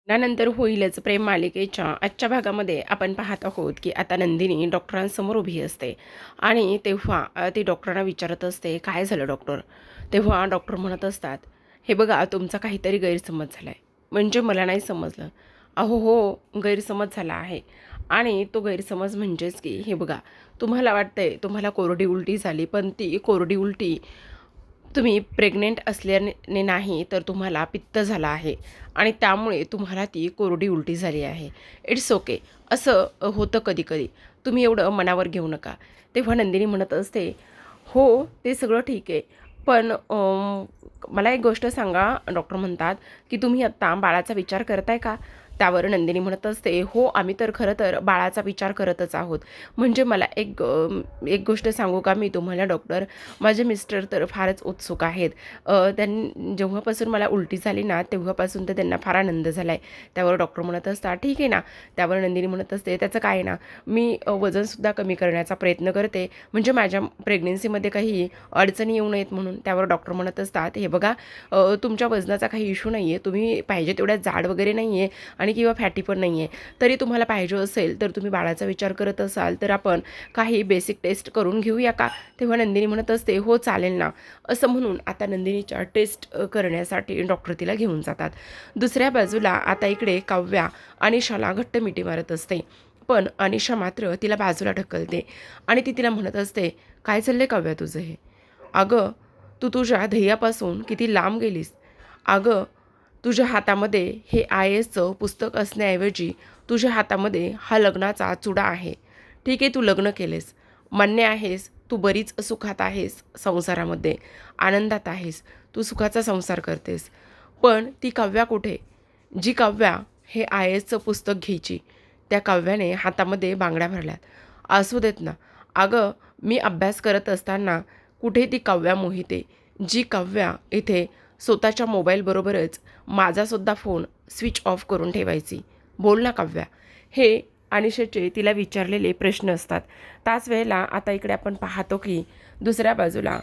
त्यानंतर होईलच प्रेम मालिकेच्या आजच्या भागामध्ये आपण पाहत आहोत की आता नंदिनी डॉक्टरांसमोर उभी असते आणि तेव्हा ती डॉक्टरांना विचारत असते, काय झालं डॉक्टर? तेव्हा डॉक्टर म्हणत असतात, हे बघा तुमचा काहीतरी गैरसमज झाला आहे. म्हणजे मला नाही समजलं. अहो हो, गैरसमज झाला आहे. आणि तो गैरसमज म्हणजेच की हे बघा, तुम्हाला वाटतंय तुम्हाला कोरडी उलटी झाली, पण ती कोरडी उलटी तुम्ही प्रेग्नेंट असल्याने नाही, तर तुम्हाला पित्त झाला आहे आणि त्यामुळे तुम्हाला ती कोरडी उलटी झाली आहे. It's okay. असं होतं कधी-कधी. तुम्ही एवढं मनावर घेऊ नका. तेव्हा नंदिनी म्हणत असते, "हो, ते सगळं ठीक आहे. पण मला एक गोष्ट सांगा." डॉक्टर म्हणतात, की "तुम्ही आत्ता बाळाचा विचार करताय का?" त्यावर नंदिनी म्हणत असते, "हो, आम्ही तर खरं तर बाळाचा विचार करतच आहोत." म्हणजे मला एक गोष्ट सांगू का मी तुम्हाला डॉक्टर? माझे मिस्टर तर फारच उत्सुक आहेत. त्यांनी जेव्हापासून मला उलटी झाली ना, तेव्हापासून तर त्यांना फार आनंद झाला आहे. त्यावर डॉक्टर म्हणत असतात, "ठीक आहे ना." त्यावर नंदिनी म्हणत असते, "त्याचं काय आहे ना, मी वजनसुद्धा कमी करण्याचा प्रयत्न करते, म्हणजे माझ्या प्रेग्नन्सीमध्ये काही अडचणी येऊ नयेत म्हणून." त्यावर डॉक्टर म्हणत असतात, "हे बघा, तुमच्या वजनाचा काही इश्यू नाही आहे. तुम्ही पाहिजे तेवढ्या जाड वगैरे नाही आहे आणि किंवा फॅटी पण नाही आहे. तरी तुम्हाला पाहिजे असेल, तर तुम्ही बाळाचा विचार करत असाल, तर आपण काही बेसिक टेस्ट करून घेऊया का?" तेव्हा नंदिनी म्हणत असते, "हो चालेल ना." असं म्हणून आता नंदिनीच्या टेस्ट करण्यासाठी डॉक्टर तिला घेऊन जातात. दुसऱ्या बाजूला आता इकडे काव्या अनिशाला घट्ट मिठी मारत असते. पण अनिशा मात्र तिला बाजूला ढकलते आणि ती तिला म्हणत असते, "काय चाललंय काव्या तुझं हे? अगं, तू तुझ्या ध्येयापासून किती लांब गेलीस. अगं, तुझ्या हातामध्ये हे IASचं पुस्तक असण्याऐवजी तुझ्या हातामध्ये हा लग्नाचा चुडा आहे. ठीक आहे, तू लग्न केलेस, मान्य आहेस, तू बरीच सुखात आहेस संसारामध्ये, आनंदात आहेस, तू सुखाचा संसार करतेस. पण ती काव्या कुठे? जी काव्या हे IASचं पुस्तक घ्यायची, त्या काव्याने हातामध्ये बांगड्या भरल्यात. असू देत ना. अगं, मी अभ्यास करत असताना कुठे ती काव्या मोहिते, जी काव्या इथे स्वतःच्या मोबाईलबरोबरच माझासुद्धा फोन स्विच ऑफ करून ठेवायची. बोल ना काव्या." हे अनिशेचे तिला विचारलेले प्रश्न असतात. त्याच वेळेला आता इकडे आपण पाहतो की दुसऱ्या बाजूला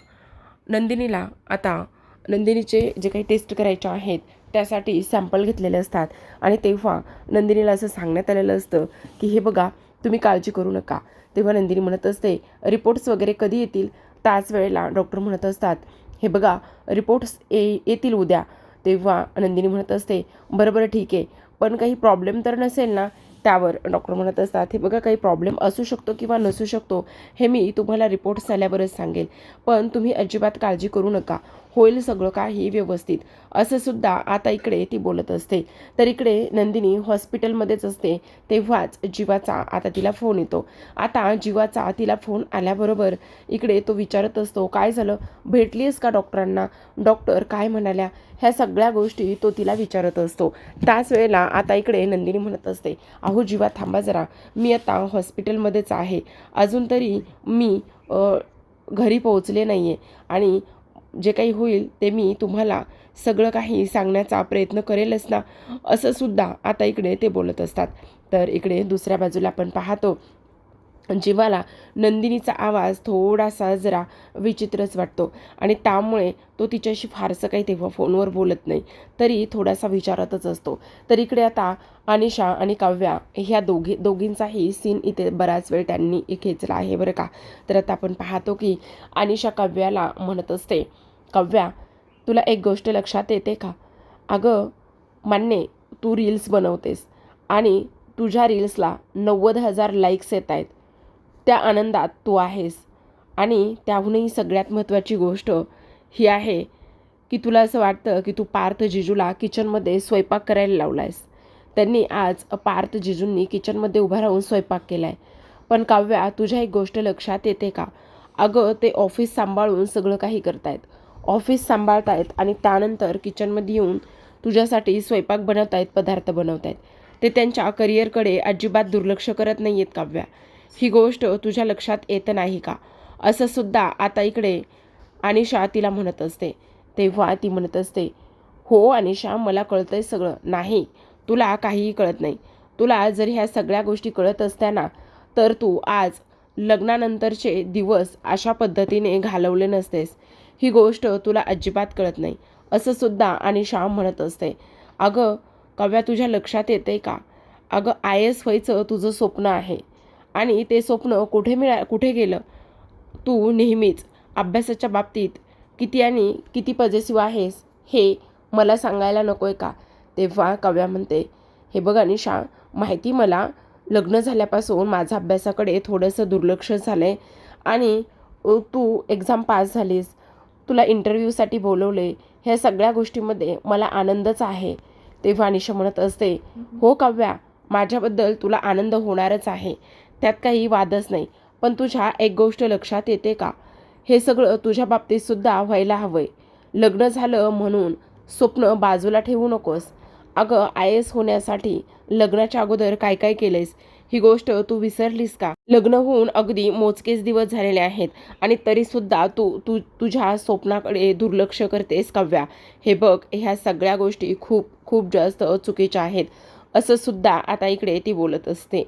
नंदिनीला आता नंदिनीचे जे काही टेस्ट करायचे आहेत त्यासाठी सॅम्पल घेतलेले असतात आणि तेव्हा नंदिनीला असं सांगण्यात आलेलं असतं की हे बघा, तुम्ही काळजी करू नका. तेव्हा नंदिनी म्हणत असते, रिपोर्ट्स वगैरे कधी येतील? त्याच वेळेला डॉक्टर म्हणत असतात, हे बघा, रिपोर्ट्स येतील उद्या. तेव्हा नंदिनी म्हणत असते, बरं ठीक आहे, पण काही प्रॉब्लेम तर नसेल ना? त्यावर डॉक्टर म्हणत असतात, हे बघा, काही प्रॉब्लेम असू शकतो किंवा नसू शकतो, हे मी तुम्हाला रिपोर्ट्स आल्यावरच सांगेल. पण तुम्ही अजिबात काळजी करू नका, होईल सगळं काही व्यवस्थित. असं सुद्धा आता इकडे ती बोलत असते. तर इकडे नंदिनी हॉस्पिटलमध्येच असते. तेव्हाच जीवाचा आता तिला फोन येतो. आता जीवाचा तिला फोन आल्याबरोबर इकडे तो विचारत असतो, काय झालं, भेटलीस का डॉक्टरांना? डॉक्टर काय म्हणाल्या? ह्या सगळ्या गोष्टी तो तिला विचारत असतो. त्याच वेळेला आता इकडे नंदिनी म्हणत असते, अहो जीवा थांबा जरा, मी आता हॉस्पिटलमध्येच आहे, अजून तरी मी घरी पोहोचले नाही आहे आणि जे काही होईल ते मी तुम्हाला सगळं काही सांगण्याचा प्रयत्न करेलच ना. असं सुद्धा आता इकडे ते बोलत असतात. तर इकडे दुसऱ्या बाजूला आपण पाहतो, जीवाला नंदिनीचा आवाज थोडासा जरा विचित्रच वाटतो आणि त्यामुळे तो तिच्याशी फारसं काही तेव्हा फोनवर बोलत नाही, तरी थोडासा विचारतच असतो. तर इकडे आता अनिशा आणि काव्या ह्या दोघींचाही सीन इथे बराच वेळ त्यांनी खेचला आहे बरं का. तर आता आपण पाहतो की अनिशा काव्याला म्हणत असते, काव्या, तुला एक गोष्ट लक्षात येते का? अगं, मान्य, तू रील्स बनवतेस आणि तुझ्या रील्सला 90,000 लाईक्स येत आहेत. त्या आनंदात तू आहेस आणि त्याहूनही सगळ्यात महत्त्वाची गोष्ट ही आहे की तुला असं वाटतं की तू पार्थ जिजूला किचनमध्ये स्वयंपाक करायला लावला आहेस. त्यांनी आज पार्थ जिजूंनी किचनमध्ये उभा राहून स्वयंपाक केला आहे. पण काव्या, तुझ्या एक गोष्ट लक्षात येते का? अगं, ते ऑफिस सांभाळून सगळं काही करतायत, ऑफिस सांभाळतायत आणि त्यानंतर किचनमध्ये येऊन तुझ्यासाठी स्वयंपाक बनवत आहेत, पदार्थ बनवत आहेत. ते त्यांच्या करिअरकडे अजिबात दुर्लक्ष करत नाही आहेत काव्या. ही गोष्ट तुझ्या लक्षात येत नाही का? असं सुद्धा आता इकडे अनिशा तिला म्हणत असते. तेव्हा ती म्हणत असते, हो अनिशा, मला कळतंय सगळं. नाही, तुला काहीही कळत नाही. तुला जर ह्या सगळ्या गोष्टी कळत असत्या ना, तर तू आज लग्नानंतरचे दिवस अशा पद्धतीने घालवले नसतेस. ही गोष्ट तुला अजिबात कळत नाही. असं सुद्धा अनिशा म्हणत असते. अगं, काव्या तुझ्या लक्षात येतंय का? अगं IAS व्हायचं तुझं स्वप्न आहे आणि ते स्वप्न कुठे गेलं? तू नेहमीच अभ्यासाच्या बाबतीत किती आणि किती पॉझिटिव्ह आहेस हे मला सांगायला नको आहे का? तेव्हा काव्या म्हणते, हे बघ अनिशा, माहिती मला लग्न झाल्यापासून माझं अभ्यासाकडे थोडंसं दुर्लक्ष झालं आहे आणि तू एक्झाम पास झालीस, तुला इंटरव्ह्यूसाठी बोलवले, ह्या सगळ्या गोष्टींमध्ये मला आनंदच आहे. तेव्हा अनिशा म्हणत असते, हो काव्या, माझ्याबद्दल तुला आनंद होणारच आहे, त्यात काही वादच नाही. पण तुझ्या एक गोष्ट लक्षात येते का? हे सगळं तुझ्या बाबतीत सुद्धा व्हायला हवंय. लग्न झालं म्हणून स्वप्न बाजूला ठेवू नकोस. अगं IAS होण्यासाठी लग्नाच्या अगोदर काय काय केलंयस ही गोष्ट तू विसरलीस का? लग्न होऊन अगदी मोजकेच दिवस झालेले आहेत आणि तरीसुद्धा तू तू तुझ्या स्वप्नाकडे दुर्लक्ष करतेस काव्या. हे बघ, ह्या सगळ्या गोष्टी खूप खूप जास्त चुकीच्या आहेत, असं सुद्धा आता इकडे ती बोलत असते.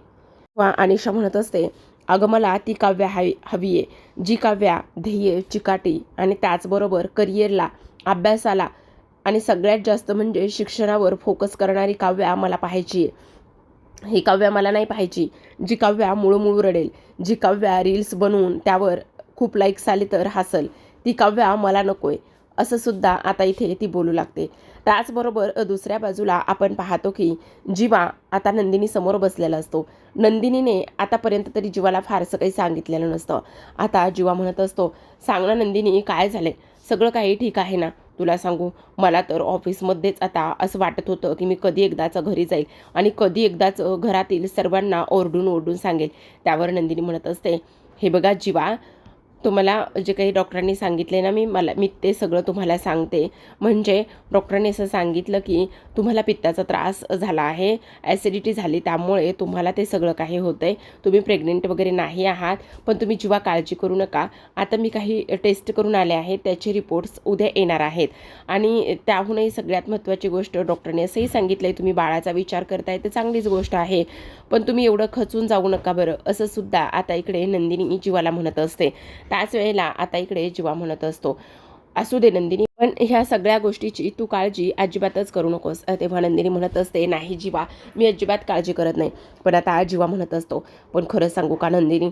वा अनिशा म्हणत असते, अगं मला ती काव्या हवी आहे, जी काव्या ध्येय, चिकाटी आणि त्याचबरोबर करिअरला, अभ्यासाला आणि सगळ्यात जास्त म्हणजे शिक्षणावर फोकस करणारी काव्या मला पाहायची आहे. ही काव्या मला नाही पाहायची जी काव्या मुळूमुळू रडेल, जी काव्या रील्स बनवून त्यावर खूप लाईक्स आले तर हसल. ती काव्या मला नकोय, असं सुद्धा आता इथे ती बोलू लागते. त्याचबरोबर दुसऱ्या बाजूला आपण पाहतो की जीवा आता नंदिनी समोर बसलेला असतो. नंदिनीने आतापर्यंत तरी जीवाला फारसं काही सांगितलेलं नसतं. आता जीवा म्हणत असतो, सांग ना नंदिनी, काय झाले? सगळं काही ठीक आहे ना? तुला सांगू, मला तर ऑफिसमध्येच आता असं वाटत होतं की मी कधी एकदाच घरी जाईल आणि कधी एकदाच घरातील सर्वांना ओरडून ओरडून सांगेल. त्यावर नंदिनी म्हणत असते, हे बघा जीवा, तुम्हाला जे काही डॉक्टरांनी सांगितले ना, मी ते सगळं तुम्हाला सांगते. म्हणजे डॉक्टरांनी असं सांगितलं की तुम्हाला पित्ताचा त्रास झाला आहे, ॲसिडिटी झाली, त्यामुळे तुम्हाला ते सगळं काही होतं आहे. तुम्ही प्रेग्नेंट वगैरे नाही आहात, पण तुम्ही जीवा काळजी करू नका. आता मी काही टेस्ट करून आले आहेत, त्याचे रिपोर्ट्स उद्या येणार आहेत आणि त्याहूनही सगळ्यात महत्त्वाची गोष्ट डॉक्टरने असंही सांगितलं आहे, तुम्ही बाळाचा विचार करताय तर चांगलीच गोष्ट आहे, पण तुम्ही एवढं खचून जाऊ नका बरं, असं सुद्धा आता इकडे नंदिनी जीवाला म्हणत असते. त्याच वेळेला आता इकडे जीवा म्हणत असतो, असू दे नंदिनी, पण ह्या सगळ्या गोष्टीची तू काळजी अजिबातच करू नकोस. तेव्हा नंदिनी म्हणत असते, नाही जीवा, मी अजिबात काळजी करत नाही. पण आता जीवा म्हणत असतो, पण खरं सांगू का नंदिनी,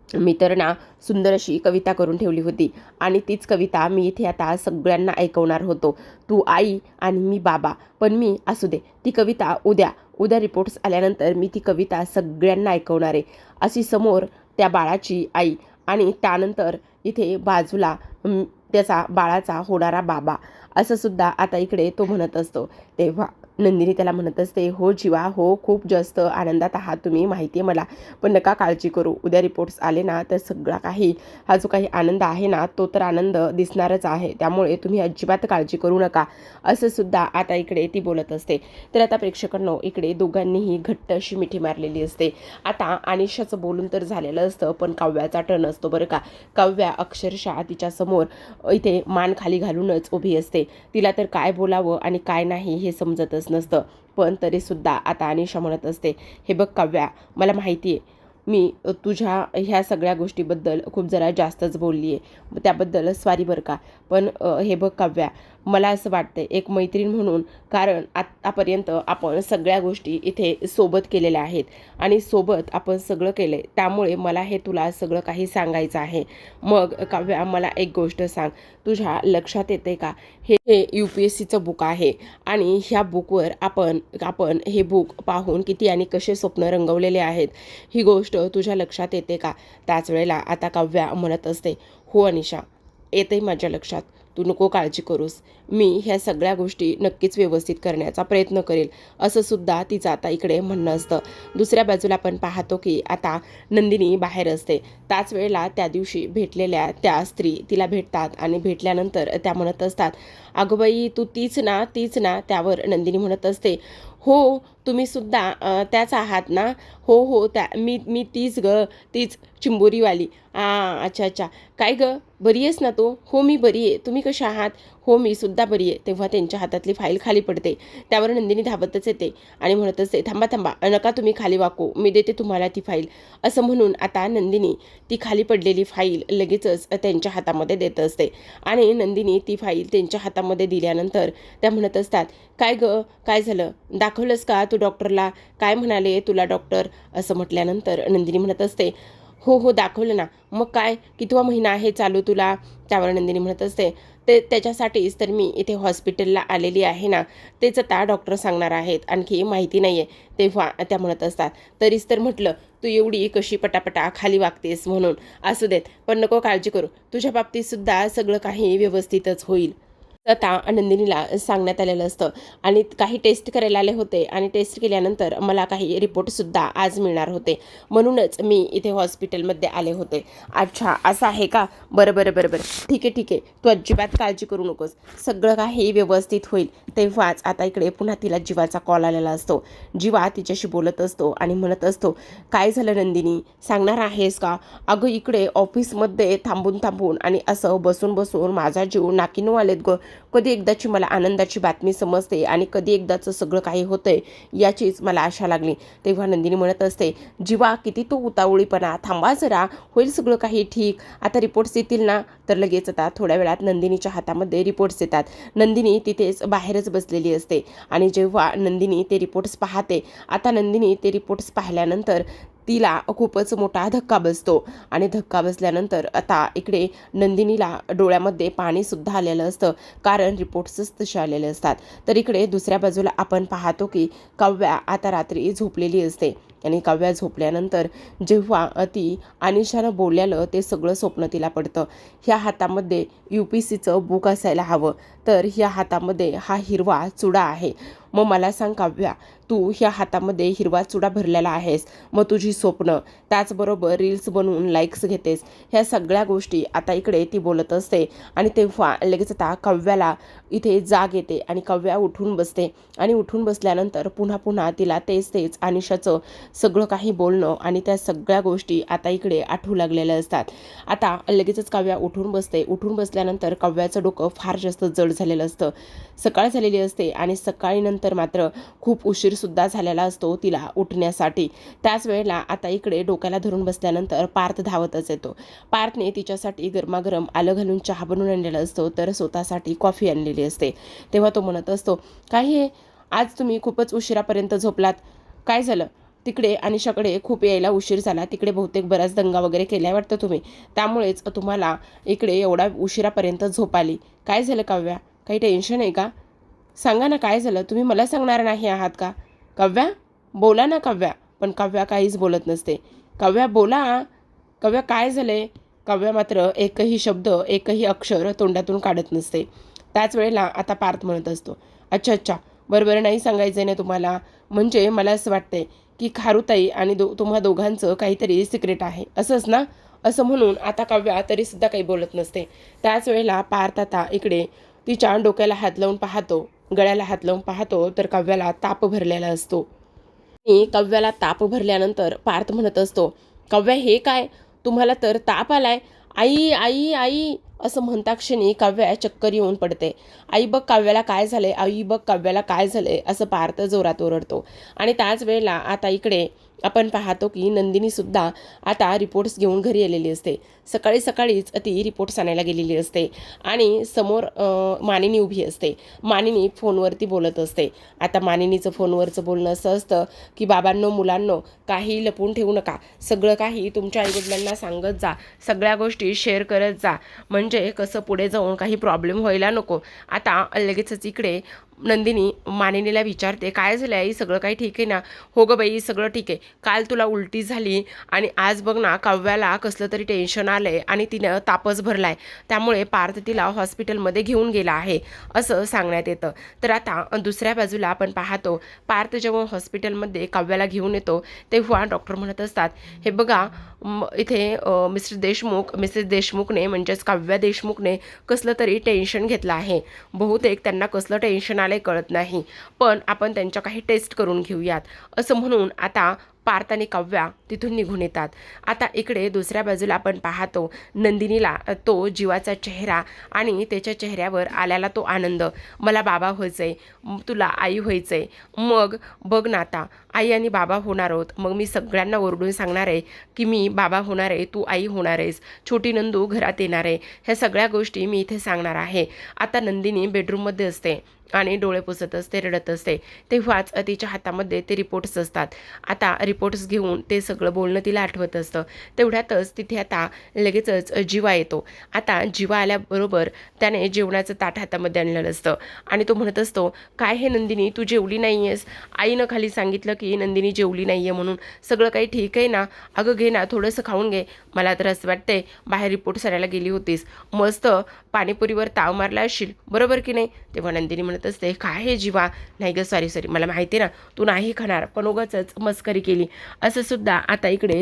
मी तर ना सुंदर अशी कविता करून ठेवली होती आणि तीच कविता मी इथे आता सगळ्यांना ऐकवणार होतो. तू आई आणि मी बाबा, पण मी असू दे, ती कविता उद्या रिपोर्ट्स आल्यानंतर मी ती कविता सगळ्यांना ऐकवणार आहे. अशी समोर त्या बाळाची आई आणि त्यानंतर इथे बाजूला त्याचा बाळाचा होणारा बाबा, असं सुद्धा आता इकडे तो म्हणत असतो. तेव्हा नंदिनी त्याला म्हणत असते, हो जीवा, हो, खूप जास्त आनंदात आहात तुम्ही, माहिती आहे मला, पण नका काळजी करू. उद्या रिपोर्ट्स आले ना तर सगळा काही हा जो काही आनंद आहे ना तो तर आनंद दिसणारच आहे, त्यामुळे तुम्ही अजिबात काळजी करू नका, असं सुद्धा आता इकडे ती बोलत असते. तर आता प्रेक्षकांनो, इकडे दोघांनीही घट्ट अशी मिठी मारलेली असते. आता अनिशाचं बोलून तर झालेलं असतं, पण काव्याचा टर्न असतो बरं का. काव्या अक्षरशः तिच्यासमोर इथे मान खाली घालूनच उभी असते. तिला तर काय बोलावं आणि काय नाही हे समजतच नसतं. पण तरीसुद्धा आता अनिशा म्हणत असते, हे बघ काव्या, मला माहिती आहे मी तुझ्या ह्या सगळ्या गोष्टीबद्दल खूप जरा जास्तच बोलली आहे, त्याबद्दल सॉरी बरं का. पण हे बघ काव्या, मला असं वाटतं एक मैत्रीण म्हणून, कारण आत्तापर्यंत आपण सगळ्या गोष्टी इथे सोबत केलेल्या आहेत आणि सोबत आपण सगळं केलं आहे, त्यामुळे मला हे तुला सगळं काही सांगायचं आहे. मग काव्या, मला एक गोष्ट सांग, तुझ्या लक्षात येते का, हे UPSCचं बुक आहे आणि ह्या बुकवर आपण हे बुक पाहून किती आणि कसे स्वप्न रंगवलेले आहेत, ही गोष्ट तुझ्या लक्षात येते का? त्याच वेळेला आता काव्या म्हणत असते, हो अनिशा, येतंय माझ्या लक्षात, तू नको काळजी करूस, मी ह्या सगळ्या गोष्टी नक्कीच व्यवस्थित करण्याचा प्रयत्न करेल, असं सुद्धा तिचं आता इकडे म्हणणं असतं. दुसऱ्या बाजूला आपण पाहतो की आता नंदिनी बाहेर असते. त्याच वेळेला त्या दिवशी भेटलेल्या त्या स्त्री तिला भेटतात आणि भेटल्यानंतर त्या म्हणत असतात, अगं बाई, तू तीच ना. त्यावर नंदिनी म्हणत असते, हो, तुम्हीसुद्धा त्याच आहात ना? हो हो, मी तीच तीच चिंबोरीवाली. अच्छा अच्छा. काय गं, बरी आहेस ना तू? हो मी बरी आहे. तुम्ही कशा आहात? हो मी सुद्धा बरी आहे. तेव्हा त्यांच्या हातातली फाईल खाली पडते. त्यावर नंदिनी धावतच येते आणि म्हणत असते, थांबा थांबा, नका तुम्ही खाली वाकू, मी देते तुम्हाला ती फाईल. असं म्हणून आता नंदिनी ती खाली पडलेली फाईल लगेचच त्यांच्या हातामध्ये देत असते आणि नंदिनी ती फाईल त्यांच्या हातामध्ये दिल्यानंतर त्या म्हणत असतात, काय गं, काय झालं, दाखवलंस का तू डॉक्टरला? काय म्हणाले तुला डॉक्टर? असं म्हटल्यानंतर नंदिनी म्हणत असते, हो हो दाखवलं ना. मग काय, कितवा महिना आहे चालू तुला? त्यावर नंदिनी म्हणत असते, त्याच्यासाठीच तर मी इथे हॉस्पिटलला आलेली आहे ना. तेच आता डॉक्टर सांगणार आहेत, आणखी माहिती नाही आहे. तेव्हा त्या म्हणत असतात, तरीच तर म्हटलं तू एवढी कशी पटापटा खाली वागतेस म्हणून. असू देत, पण नको काळजी करू, तुझ्या बाबतीतसुद्धा सगळं काही व्यवस्थितच होईल. आता नंदिनीला सांगण्यात आलेलं असतं आणि काही टेस्ट करायला आले होते आणि टेस्ट केल्यानंतर मला काही रिपोर्टसुद्धा आज मिळणार होते, म्हणूनच मी इथे हॉस्पिटलमध्ये आले होते. अच्छा असं आहे का? बरं बरं बरं बरं, ठीक आहे ठीक आहे, तू अजिबात काळजी करू नकोस, सगळं काही व्यवस्थित होईल. तेव्हाच आता इकडे पुन्हा तिला जीवाचा कॉल आलेला असतो. जीवा तिच्याशी बोलत असतो आणि म्हणत असतो, काय झालं नंदिनी, सांगणार आहेस का? अगं इकडे ऑफिसमध्ये थांबून थांबून आणि असं बसून बसून माझा जीव नाकीनऊ आलेत गं. कधी एकदाची मला आनंदाची बातमी समजते आणि कधी एकदाचं सगळं काही होतंय याचीच मला आशा लागली. तेव्हा नंदिनी म्हणत असते, जीवा किती तो उतावळीपणा, थांबा जरा, होईल सगळं काही ठीक. आता रिपोर्ट्स येतील ना? तर लगेच आता थोड्या वेळात नंदिनीच्या हातामध्ये रिपोर्ट्स येतात. नंदिनी तिथेच बाहेरच बसलेली असते आणि जेव्हा नंदिनी ते रिपोर्ट्स पाहते, आता नंदिनी ते रिपोर्ट्स पाहिल्यानंतर तिला खूपच मोठा धक्का बसतो आणि धक्का बसल्यानंतर आता इकडे नंदिनीला डोळ्यामध्ये पाणीसुद्धा आलेलं असतं, कारण रिपोर्ट्सच तसे आलेले असतात. तर इकडे दुसऱ्या बाजूला आपण पाहतो की काव्या आता रात्री झोपलेली असते आणि काव्या झोपल्यानंतर जेव्हा ती अनिशानं बोललेलं ते सगळं स्वप्न तिला पडतं. ह्या हातामध्ये UPSCचं बुक असायला हवं, तर ह्या हातामध्ये हा हिरवा चुडा आहे. मग मला सांग काव्या, तू ह्या हातामध्ये हिरवा चुडा भरलेला आहेस, मग तुझी स्वप्न, त्याचबरोबर रील्स बनवून लाईक्स घेतेस, ह्या सगळ्या गोष्टी आता इकडे ती बोलत असते आणि तेव्हा लगेच आता काव्याला इथे जाग येते आणि काव्या उठून बसते आणि उठून बसल्यानंतर पुन्हा पुन्हा तिला तेच अनिशाचं सगळं काही बोलणं आणि त्या सगळ्या गोष्टी आता इकडे आठवू लागलेल्या असतात. आता लगेचच काव्या उठून बसते. उठून बसल्यानंतर काव्याचं डोकं फार जास्त जड झालेलं असतं. सकाळ झालेली असते आणि सकाळी नंतर मात्र खूप उशीरसुद्धा झालेला असतो तिला उठण्यासाठी. त्याच वेळेला आता इकडे डोक्याला धरून बसल्यानंतर पार्थ धावतच येतो. पार्थने तिच्यासाठी गरमागरम आलं घालून चहा बनवून आणलेला असतो, तर स्वतःसाठी कॉफी आणलेली असते. तेव्हा तो म्हणत असतो, काय हे, आज तुम्ही खूपच उशिरापर्यंत झोपलात, काय झालं? तिकडे अनिशाकडे खूप यायला उशीर झाला, तिकडे बहुतेक बराच दंगा वगैरे केल्या वाटतं तुम्ही, त्यामुळेच तुम्हाला इकडे एवढा उशिरापर्यंत झोप आली. काय झालं काव्या, काही टेन्शन आहे का? सांगा ना काय झालं, तुम्ही मला सांगणार नाही आहात का? काव्या, बोला ना काव्या. पण काव्या काहीच बोलत नसते. काव्या बोला, काव्या काय झालंय? काव्या मात्र एकही शब्द, एकही अक्षर तोंडातून काढत नसते. त्याच वेळेला आता पार्थ म्हणत असतो, अच्छा अच्छा, बरं नाही सांगायचं आहे ना तुम्हाला, म्हणजे मला असं वाटतंय की खारुताई आणि तुम्हा दोघांचं काहीतरी सिक्रेट आहे, असंच ना? असं म्हणून आता काव्या तरीसुद्धा काही बोलत नसते. त्याच वेळेला पार्थ आता इकडे तिच्या डोक्याला हात लावून पाहतो, गळ्याला हात लावून पाहतो, तर काव्याला ताप भरलेला असतो. आणि काव्याला ताप भरल्यानंतर पार्थ म्हणत असतो, काव्या हे काय, तुम्हाला तर ताप आलाय? आई आई आई असं म्हणता क्षणी काव्या चक्कर येऊन पडते. आई बघ काव्याला काय झालंय, आई बघ काव्याला काय झालंय, असं पार्थ जोरात ओरडतो. आणि त्याच वेळेला आता इकडे आपण पाहतो की नंदिनीसुद्धा आता रिपोर्ट्स घेऊन घरी आलेली असते. सकाळी सकाळीच ती रिपोर्ट्स आणायला गेलेली असते आणि समोर मानिनी उभी असते. मानिनी फोनवरती बोलत असते. आता मानिनीचं फोनवरचं बोलणं असं असतं की बाबांनो, मुलांनो, काही लपून ठेवू नका, सगळं काही तुमच्या आईवडिलांना सांगत जा, सगळ्या गोष्टी शेअर करत जा, म्हणजे कसं पुढे जाऊन काही प्रॉब्लेम व्हायला नको. आता लगेचच इकडे नंदिनी मानिनीला विचारते, काय झालं आई, सगळं काही ठीक आहे ना? हो गं बाई, सगळं ठीक आहे. काल तुला उलटी झाली आणि आज बघ ना काव्याला कसलं तरी टेन्शन आलं आहे आणि तिनं तापच भरला आहे, त्यामुळे पार्थ तिला हॉस्पिटलमध्ये घेऊन गेला आहे, असं सांगण्यात येतं. तर आता दुसऱ्या बाजूला आपण पाहतो, पार्थ जेव्हा हॉस्पिटलमध्ये काव्याला घेऊन येतो तेव्हा डॉक्टर म्हणत असतात, हे बघा इथे मिसेस देशमुखने म्हणजेच काव्या देशमुखने कसलं तरी टेन्शन घेतलं आहे, बहुतेक त्यांना कसलं टेन्शन कोणालाही कळत नाही, पण आपण त्यांच्या काही टेस्ट करून घेऊयात असं म्हणून आता पार्थ आणि काव्या तिथून निघून येतात. आता इकडे दुसऱ्या बाजूला आपण पाहतो नंदिनीला तो जीवाचा चेहरा आणि त्याच्या चेहऱ्यावर आल्याला तो आनंद, मला बाबा व्हायचंय, तुला आई व्हायचंय, मग बघ ना आता आई आणि बाबा होणार आहोत, मग मी सगळ्यांना ओरडून सांगणार आहे की मी बाबा होणार आहे, तू आई होणार आहेस, छोटी नंदू घरात येणार आहे, ह्या सगळ्या गोष्टी मी इथे सांगणार आहे. आता नंदिनी बेडरूममध्ये असते आणि डोळे पुसत असते, रडत असते. तेव्हाच तिच्या हातामध्ये ते रिपोर्ट्स असतात. आता रिपोर्ट्स घेऊन ते सगळं बोलणं तिला आठवत असतं. तेवढ्यातच तिथे आता लगेचच जीवा येतो. आता जीवा आल्याबरोबर त्याने जेवणाचं ताट हातामध्ये आणलेलं असतं आणि तो म्हणत असतो, काय हे नंदिनी, तू जेवली नाही आहेस? आईनं खाली सांगितलं की नंदिनी जेवली नाही आहे म्हणून, सगळं काही ठीक आहे ना? अगं घे ना, थोडंसं खाऊन घे. मला तर असं वाटतंय बाहेर रिपोर्ट करायला गेली होतीस, मस्त पाणीपुरीवर ताव मारला असशील, बरोबर की नाही? तेव्हा नंदिनी म्हणत असते, काय हे जीवा, नाही गं, सॉरी, मला माहिती ना तू नाही खाणार, पण उगाचच मस्करी केली, असं सुद्धा आता इकडे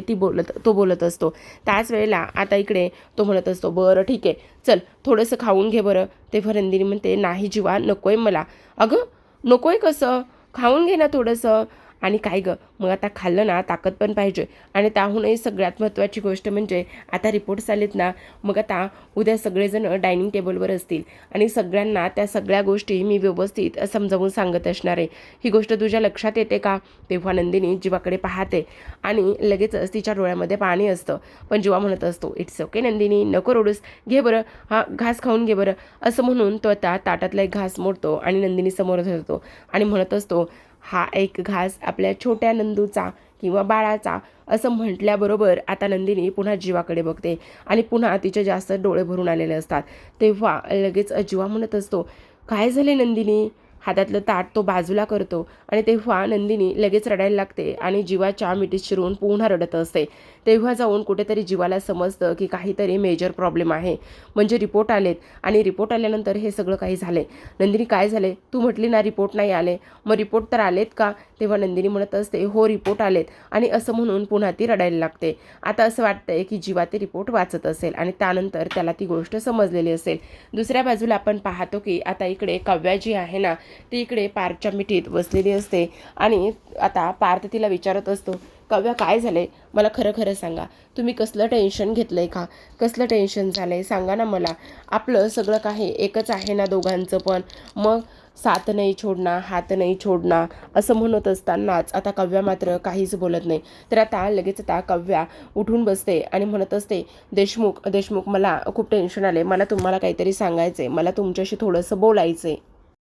तो बोलत असतो. त्याच वेळेला आता इकडे तो म्हणत असतो, बरं ठीक आहे, चल थोडंसं खाऊन घे बरं. तेव्हा नंदिनी म्हणते, नाही जीवा, नकोय मला. अगं नकोय कसं, खाऊन घे ना थोडंसं. आणि काय गं, मग आता खाल्लं ना ताकद पण पाहिजे, आणि त्याहूनही सगळ्यात महत्त्वाची गोष्ट म्हणजे आता रिपोर्ट्स आलेत ना, मग आता उद्या सगळेजण डायनिंग टेबलवर असतील आणि सगळ्यांना त्या सगळ्या गोष्टी मी व्यवस्थित समजावून सांगत असणार आहे. ही गोष्ट तुझ्या लक्षात येते का? तेव्हा नंदिनी जीवाकडे पाहते आणि लगेचच तिच्या डोळ्यामध्ये पाणी असतं. पण जीवा म्हणत असतो, इट्स ओके नंदिनी, नको रडूस, घे बरं, हा घास खाऊन घे बरं. असं म्हणून तो आता ताटातला एक घास मोडतो आणि नंदिनी समोर धरतो आणि म्हणत असतो, हा एक घास आपल्या छोट्या नंदूचा किंवा बाळाचा. असं म्हटल्याबरोबर आता नंदिनी पुन्हा जीवाकडे बघते आणि पुन्हा तिचे जास्त डोळे भरून आलेले असतात. तेव्हा लगेच जीवा म्हणत असतो, काय झाले नंदिनी? हातातलं ताट तो बाजूला करतो आणि तेव्हा नंदिनी लगेच रडायला लागते आणि जीवाच्या मिठीत शिरून पुन्हा रडत असते. तेव्हा जाऊन कुठेतरी जीवाला समजतं की काहीतरी मेजर प्रॉब्लेम आहे, म्हणजे रिपोर्ट आलेत आणि रिपोर्ट आल्यानंतर हे सगळं काही झाले. नंदिनी काय झाले? तू म्हटली ना रिपोर्ट नाही आले, मग रिपोर्ट तर आलेत का? तेव्हा नंदिनी म्हणत असते, हो रिपोर्ट आलेत, आणि असं म्हणून पुन्हा ती रडायला लागते. आता असं वाटतंय की जीवा ते रिपोर्ट वाचत असेल आणि त्यानंतर त्याला ती गोष्ट समजलेली असेल. दुसऱ्या बाजूला आपण पाहतो की आता इकडे काव्या जी आहे ना, ती इकडे पार्थच्या मिठीत बसलेली असते आणि आता पार्थ तिला विचारत असतो, काव्या काय झालंय, मला खरं खरं सांगा, तुम्ही कसलं टेन्शन घेतलंय का? कसलं टेन्शन झालंय सांगा ना मला. आपलं सगळं काही एकच आहे ना दोघांचं पण. मग साथ नाही छोडना, हात नाही छोडना, असं म्हणत असतानाच आता काव्या मात्र काहीच बोलत नाही. तर आता लगेच आता काव्या उठून बसते आणि म्हणत असते, देशमुख, मला खूप टेन्शन आले, मला तुम्हाला काहीतरी सांगायचंय, मला तुमच्याशी थोडंसं बोलायचंय.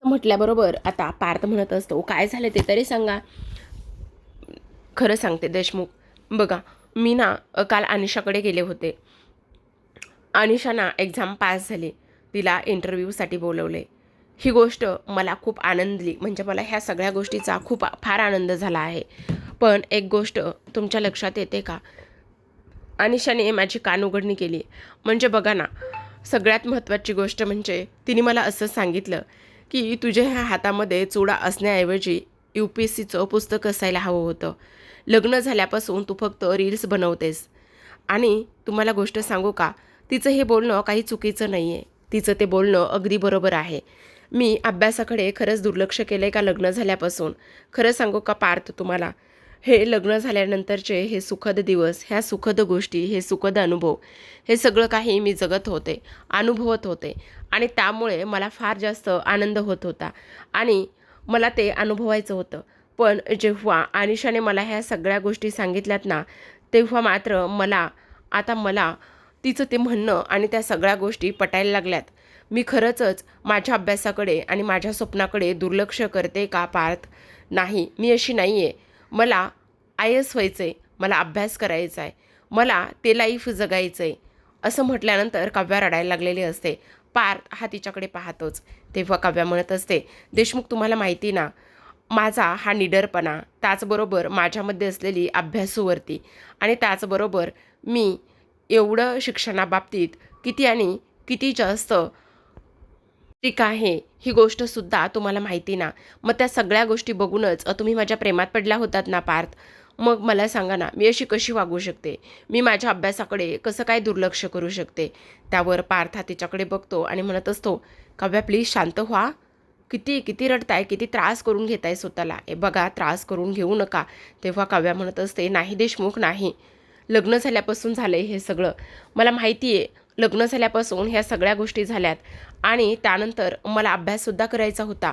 म्हटल्याबरोबर आता पार्थ म्हणत असतो, काय झालं ते तरी सांगा. खरं सांगते देशमुख, बघा मी ना काल अनिशाकडे गेले होते. अनिशा ना एक्झाम पास झाली, तिला इंटरव्ह्यूसाठी बोलवले. ही गोष्ट मला खूप आनंदली, म्हणजे मला ह्या सगळ्या गोष्टीचा फार आनंद झाला आहे. पण एक गोष्ट तुमच्या लक्षात येते का? अनिशाने माझी कानउघडणी केली. म्हणजे बघा ना, सगळ्यात महत्त्वाची गोष्ट म्हणजे तिने मला असं सांगितलं की तुझ्या ह्या हातामध्ये चुडा असण्याऐवजी UPSCचं पुस्तक असायला हवं होतं. लग्न झाल्यापासून तू फक्त रील्स बनवतेस. आणि तुम्हाला गोष्ट सांगू का, तिचं हे बोलणं काही चुकीचं नाही आहे, तिचं ते बोलणं अगदी बरोबर आहे. मी अभ्यासाकडे खरंच दुर्लक्ष केलं आहे का लग्न झाल्यापासून? खरं सांगू का पार्थ तुम्हाला, हे लग्न झाल्यानंतरचे हे सुखद दिवस, ह्या सुखद गोष्टी, हे सुखद अनुभव, हे सगळं काही मी जगत होते, अनुभवत होते आणि त्यामुळे मला फार जास्त आनंद होत होता आणि मला ते अनुभवायचं होतं. पण जेव्हा अनिशाने मला ह्या सगळ्या गोष्टी सांगितल्यात ना, तेव्हा मात्र मला तिचं ते म्हणणं आणि त्या सगळ्या गोष्टी पटायला लागल्यात. मी खरंच माझ्या अभ्यासाकडे आणि माझ्या स्वप्नाकडे दुर्लक्ष करते का पार्थ? नाही, मी अशी नाही आहे. मला IAS व्हायचं आहे, मला अभ्यास करायचा आहे, मला ते लाईफ जगायचं आहे. असं म्हटल्यानंतर काव्या रडायला लागलेली असते. पार्थ हा तिच्याकडे पाहतोच. तेव्हा काव्या म्हणत असते, देशमुख तुम्हाला माहिती ना, माझा हा निडरपणा, त्याचबरोबर माझ्यामध्ये असलेली अभ्यासूवरती आणि त्याचबरोबर मी एवढं शिक्षणाबाबतीत किती जास्त ठीक आहे, ही गोष्टसुद्धा तुम्हाला माहिती ना. मग त्या सगळ्या गोष्टी बघूनच तुम्ही माझ्या प्रेमात पडला होतात ना पार्थ. मग मला सांगा ना, मी अशी कशी वागू शकते? मी माझ्या अभ्यासाकडे कसं काय दुर्लक्ष करू शकते? त्यावर पार्थ तिच्याकडे बघतो आणि म्हणत असतो, काव्या प्लीज शांत व्हा. किती किती रडताय, किती त्रास करून घेताय स्वतःला, हे बघा त्रास करून घेऊ नका. तेव्हा काव्या म्हणत असते, नाही देशमुख नाही, लग्न झाल्यापासून झालं आहे हे सगळं. मला माहिती आहे लग्न झाल्यापासून ह्या सगळ्या गोष्टी झाल्यात आणि त्यानंतर मला अभ्याससुद्धा करायचा होता.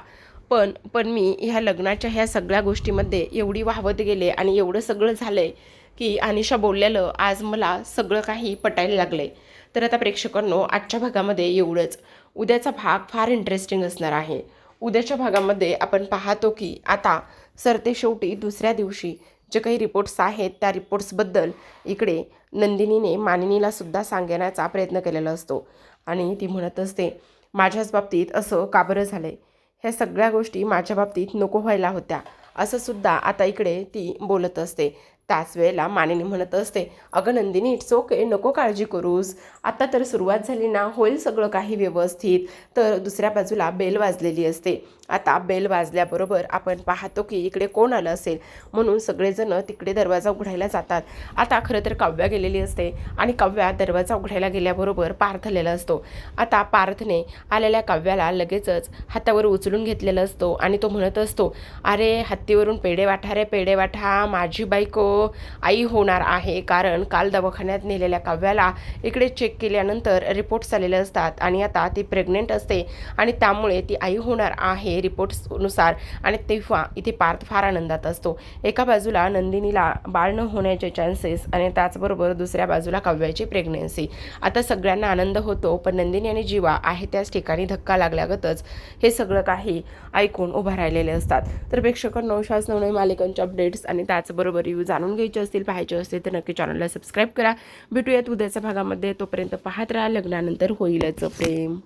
पण मी ह्या लग्नाच्या ह्या सगळ्या गोष्टीमध्ये एवढी वाहवत गेले आणि एवढं सगळं झालं आहे की अनिशा बोललेलं आज मला सगळं काही पटायला लागलं आहे. तर आता प्रेक्षकांनो, आजच्या भागामध्ये एवढंच. उद्याचा भाग फार इंटरेस्टिंग असणार आहे. उद्याच्या भागामध्ये आपण पाहतो की आता सरते शेवटी दुसऱ्या दिवशी जे काही रिपोर्ट्स आहेत त्या रिपोर्ट्सबद्दल इकडे नंदिनीने मानिनीला सुद्धा सांगण्याचा प्रयत्न केलेला असतो आणि ती म्हणत असते, माझ्याच बाबतीत असं का बरं झालं आहे, ह्या सगळ्या गोष्टी माझ्या बाबतीत नको व्हायला होत्या, असं सुद्धा आता इकडे ती बोलत असते. त्याच वेळेला मानिनी म्हणत असते, अगं नंदिनी इट्स ओके, नको काळजी करूस, आता तर सुरुवात झाली ना, होईल सगळं काही व्यवस्थित. तर दुसऱ्या बाजूला बेल वाजलेली असते. आता बेल वाजल्याबरोबर आपण पाहतो की इकडे कोण आलं असेल म्हणून सगळेजण तिकडे दरवाजा उघडायला जातात. आता खरं तर काव्या गेलेली असते आणि काव्या दरवाजा उघडायला गेल्याबरोबर पार्थ आलेला असतो. आता पार्थने आलेल्या काव्याला लगेचच हातावर उचलून घेतलेलं असतो आणि तो म्हणत असतो, अरे हत्तीवरून पेढे वाटा रे पेढे वाटा, माझी बायको आई होणार आहे. कारण काल दवाखान्यात नेलेल्या काव्याला इकडे चेक केल्यानंतर रिपोर्ट्स आलेले असतात आणि आता ती प्रेग्नेंट असते आणि त्यामुळे ती आई होणार आहे रिपोर्ट्सनुसार. आणि तेव्हा इथे पार्थ फार आनंदात असतो. एका बाजूला नंदिनीला बाळ न होण्याचे चान्सेस आणि त्याचबरोबर दुसऱ्या बाजूला काव्याची प्रेग्नेन्सी. आता सगळ्यांना आनंद होतो, पण नंदिनी आणि जीवा आहे त्याच ठिकाणी धक्का लागल्यागतच हे सगळं काही ऐकून उभा राहिलेले असतात. तर प्रेक्षकांनो, अशाच नवनवीन मालिकांचे अपडेट्स आणि त्याचबरोबर रिव्ह्यू जाणून घ्यायचे असतील, पाहायचे असतील तर नक्की चॅनलला सबस्क्राईब करा. भेटूयात उद्याच्या भागामध्ये. तोपर्यंत पाहत राहा, लग्नानंतर होईलच प्रेम.